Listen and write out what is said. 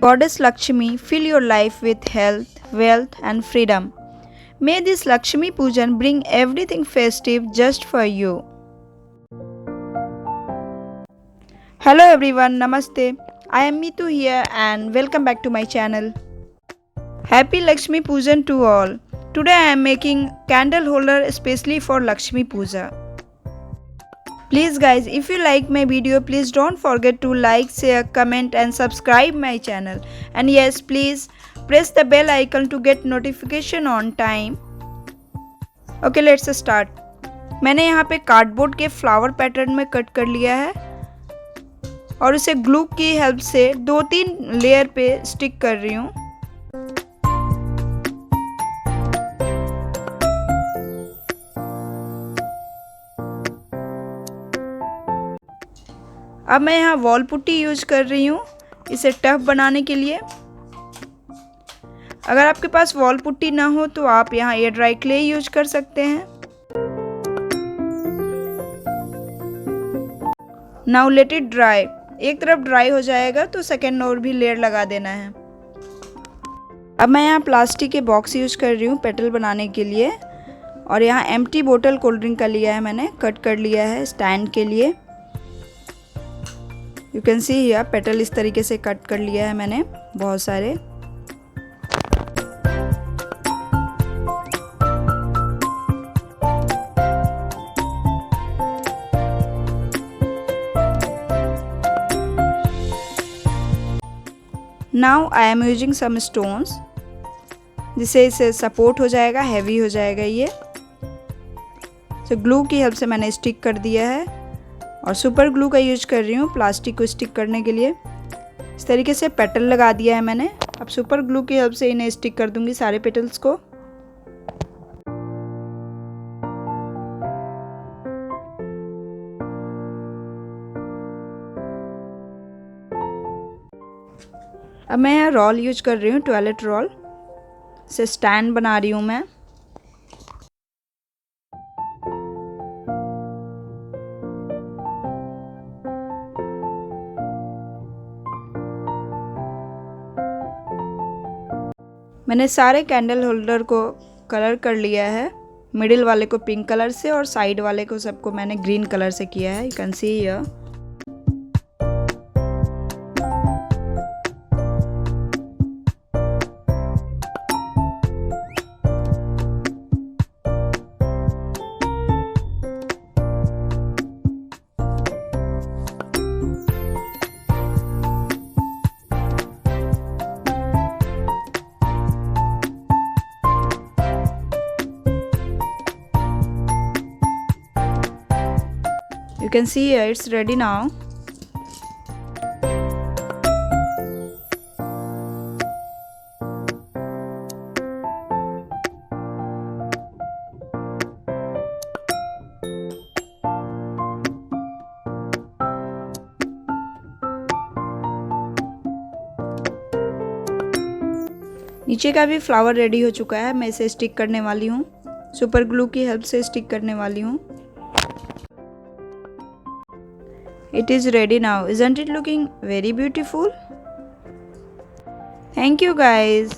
Goddess Lakshmi, fill your life with health, wealth and freedom. May this Laxmi Pooja bring everything festive just for you. Hello everyone, Namaste. I am Meetu here and welcome back to my channel. Happy Laxmi Pooja to all. Today I am making candle holder especially for Laxmi Pooja. Please guys, if you like my video, please don't forget to like, share, comment and subscribe my channel. And yes, please press the bell icon to get notification on time. Okay, let's start. मैंने यहाँ पे cardboard के flower pattern में cut कर लिया है और इसे ग्लू की हेल्प से 2-3 लेयर पे स्टिक कर रही हूँ। अब मैं यहाँ वॉल पुट्टी यूज कर रही हूँ इसे टफ बनाने के लिए। अगर आपके पास वॉल पुट्टी ना हो तो आप यहाँ एयर ड्राई क्ले यूज कर सकते हैं। Now let it dry. एक तरफ ड्राई हो जाएगा तो सेकेंड और भी लेयर लगा देना है। अब मैं यहाँ प्लास्टिक के बॉक्स यूज कर रही हूँ पेटल बनाने के लिए और यहाँ एम्प्टी बोतल कोल्ड ड्रिंक का लिया है, मैंने कट कर लिया है स्टैंड के लिए। You can see here petal इस तरीके से कट कर लिया है मैंने बहुत सारे। Now I am using some stones जिससे इसे सपोर्ट हो जाएगा, हैवी हो जाएगा ये। तो ग्लू की हेल्प से मैंने स्टिक कर दिया है और सुपर ग्लू का यूज कर रही हूँ प्लास्टिक को स्टिक करने के लिए। इस तरीके से पेटल लगा दिया है मैंने। अब सुपर ग्लू की हेल्प से इन्हें स्टिक कर दूंगी सारे पेटल्स को। अब मैं यहाँ रोल यूज कर रही हूँ, टॉयलेट रोल से स्टैंड बना रही हूँ मैं। मैंने सारे कैंडल होल्डर को कलर कर लिया है। मिडिल वाले को पिंक कलर से और साइड वाले को सबको मैंने ग्रीन कलर से किया है। You can see here. You can see here it's ready now. नीचे का भी फ्लावर रेडी हो चुका है। मैं इसे स्टिक करने वाली हूँ, सुपर ग्लू की हेल्प से स्टिक करने वाली हूँ। It is ready now. Isn't it looking very beautiful? Thank you guys.